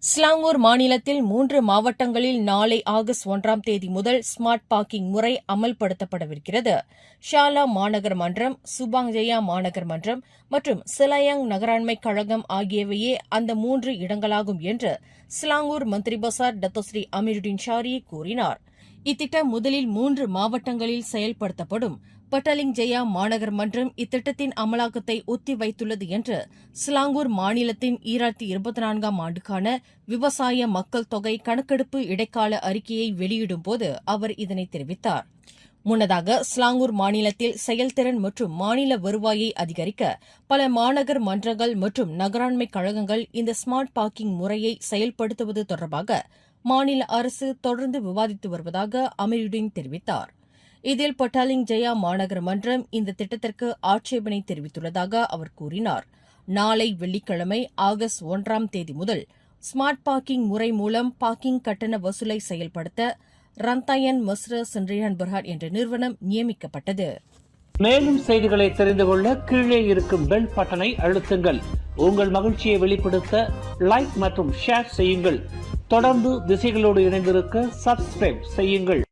ஸ்லாங்கூர் மாநிலத்தில் 3 மாவட்டங்களில் நாளை ஆகஸ்ட் 1ஆம் தேதி முதல் ஸ்மார்ட் பார்க்கிங் முறை அமல்படுத்தப்படவிருக்கிறது. ஷாலா மாநகர் மன்றம், சுபாங் ஜயா மாநகர் மன்றம் மற்றும் சிலாயாங் நகராண்மை கழகம் ஆகியவையே அந்த 3 இடங்களாகும் என்று ஸ்லாங்கூர் மந்திரி பசார் டத்தோஸ்ரீ அமீருddin ஷாரி கூறினார். இத்திட்டம் முதலில் 3 மாவட்டங்களில் செயல்படுத்தப்படும். பட்டாலிங் ஜெயா மாநகர் மன்றம் இத்திட்டத்தின் அமலாக்கத்தை ஒத்தி வைத்துள்ளது என்று ஸ்லாங்கூர் மாநிலத்தின் 2024ஆம் ஆண்டுக்கான விவசாய மக்கள் தொகை கணக்கெடுப்பு இடைக்கால அறிக்கையை வெளியிடும்போது அவர் இதனை தெரிவித்தார். முன்னதாக ஸ்லாங்கூர் மாநிலத்தில் செயல்திறன் மற்றும் மாநில வருவாயை அதிகரிக்க பல மாநகர் மன்றங்கள் மற்றும் நகராண்மை கழகங்கள் இந்த ஸ்மார்ட் பார்க்கிங் முறையை செயல்படுத்துவது தொடர்பாக மாநில அரசு தொடர்ந்து விவாதித்து வருவதாக அமீருddin தெரிவித்தார். இதில் பட்டாலிங் ஜெயா மாநகர மன்றம் இந்த திட்டத்திற்கு ஆட்சேபனை தெரிவித்துள்ளதாக அவர் கூறினார். நாளை வெள்ளிக்கிழமை ஆகஸ்ட் 1ஆம் தேதி முதல் ஸ்மார்ட் பார்க்கிங் முறை மூலம் பார்க்கிங் கட்டண வசூலை செயல்படுத்த ரந்தாயன் மஸ்ர சென்ட்ரியான் பர்ஹாட் என்ற நிறுவனம் நியமிக்கப்பட்டது. மேலும் செய்திகளை தெரிந்து கொள்ள கீழே இருக்கும் பெல் பட்டனை அழுத்துங்கள். உங்கள் மகிழ்ச்சியை வெளிப்படுத்த லைக் மற்றும் ஷேர் செய்யுங்கள். தொடர்ந்து திசைகளோடு இணைந்திருக்க சப்ஸ்கிரைப் செய்யுங்கள்.